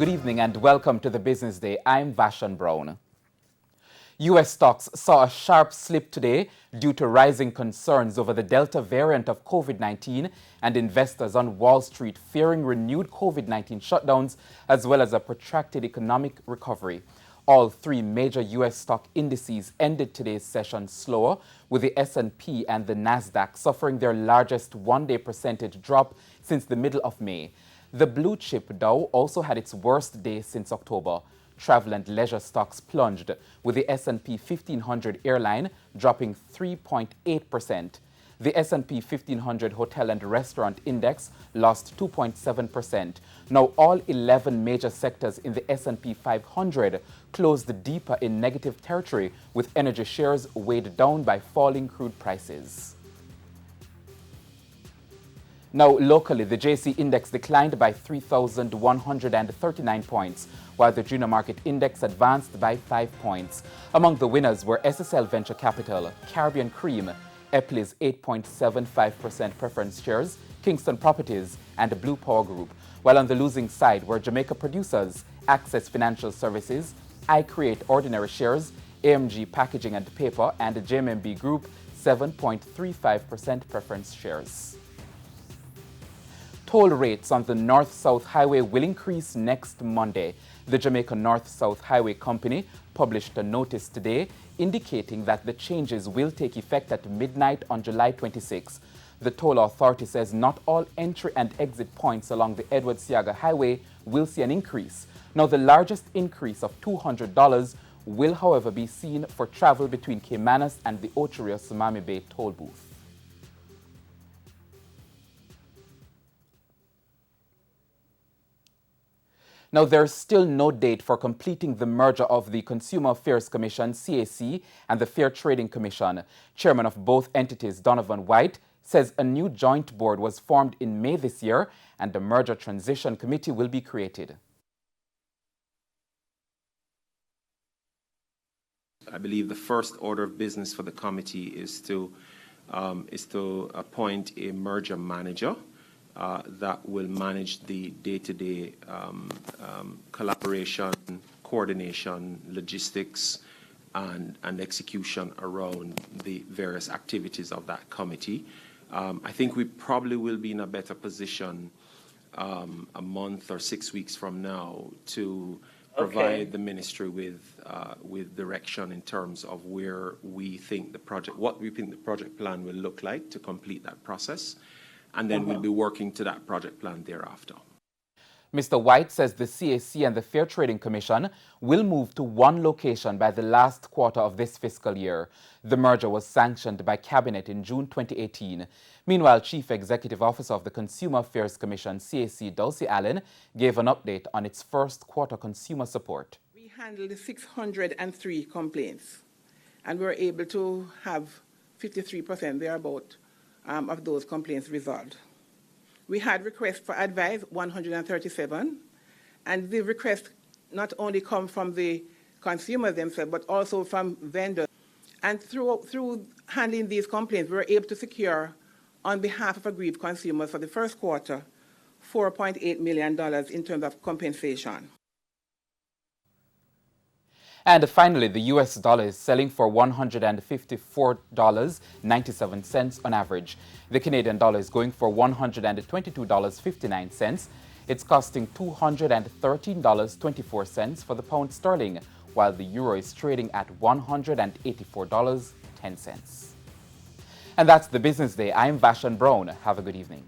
Good evening and welcome to the Business Day. I'm Vashan Brown. U.S. stocks saw a sharp slip today due to rising concerns over the Delta variant of COVID-19 and investors on Wall Street fearing renewed COVID-19 shutdowns as well as a protracted economic recovery. All three major U.S. stock indices ended today's session slower, with the S&P and the Nasdaq suffering their largest one-day percentage drop since the middle of May. The blue chip Dow also had its worst day since October. Travel and leisure stocks plunged, with the S&P 1500 airline dropping 3.8%. The S&P 1500 Hotel and Restaurant Index lost 2.7%. Now all 11 major sectors in the S&P 500 closed deeper in negative territory, with energy shares weighed down by falling crude prices. Now, locally, the JC Index declined by 3,139 points, while the Junior Market Index advanced by 5 points. Among the winners were SSL Venture Capital, Caribbean Cream, Epley's 8.75% preference shares, Kingston Properties, and Blue Power Group, while on the losing side were Jamaica Producers, Access Financial Services, I Create Ordinary Shares, AMG Packaging and Paper, and the JMMB Group 7.35% preference shares. Toll rates on the North-South Highway will increase next Monday. The Jamaica North-South Highway Company published a notice today indicating that the changes will take effect at midnight on July 26. The toll authority says not all entry and exit points along the Edward Seaga Highway will see an increase. Now, the largest increase of $200 will, however, be seen for travel between Caymanas and the Ocho-Rio-Samami Bay toll booth. Now, there's still no date for completing the merger of the Consumer Affairs Commission, CAC, and the Fair Trading Commission. Chairman of both entities, Donovan White, says a new joint board was formed in May this year and the merger transition committee will be created. I believe the first order of business for the committee is to appoint a merger manager that will manage the day-to-day collaboration, coordination, logistics, and execution around the various activities of that committee. I think we probably will be in a better position a month or 6 weeks from now to provide the ministry with direction in terms of where we think what we think the project plan will look like to complete that process. And then we'll be working to that project plan thereafter. Mr. White says the CAC and the Fair Trading Commission will move to one location by the last quarter of this fiscal year. The merger was sanctioned by Cabinet in June 2018. Meanwhile, Chief Executive Officer of the Consumer Affairs Commission, CAC, Dulcie Allen, gave an update on its first quarter consumer support. We handled 603 complaints, and we were able to have 53% thereabout of those complaints resolved. We had requests for advice, 137, and the requests not only come from the consumers themselves, but also from vendors. And through handling these complaints, we were able to secure, on behalf of aggrieved consumers for the first quarter, $4.8 million in terms of compensation. And finally, the U.S. dollar is selling for $154.97 on average. The Canadian dollar is going for $122.59. It's costing $213.24 for the pound sterling, while the euro is trading at $184.10. And that's the Business Day. I'm Vashan Brown. Have a good evening.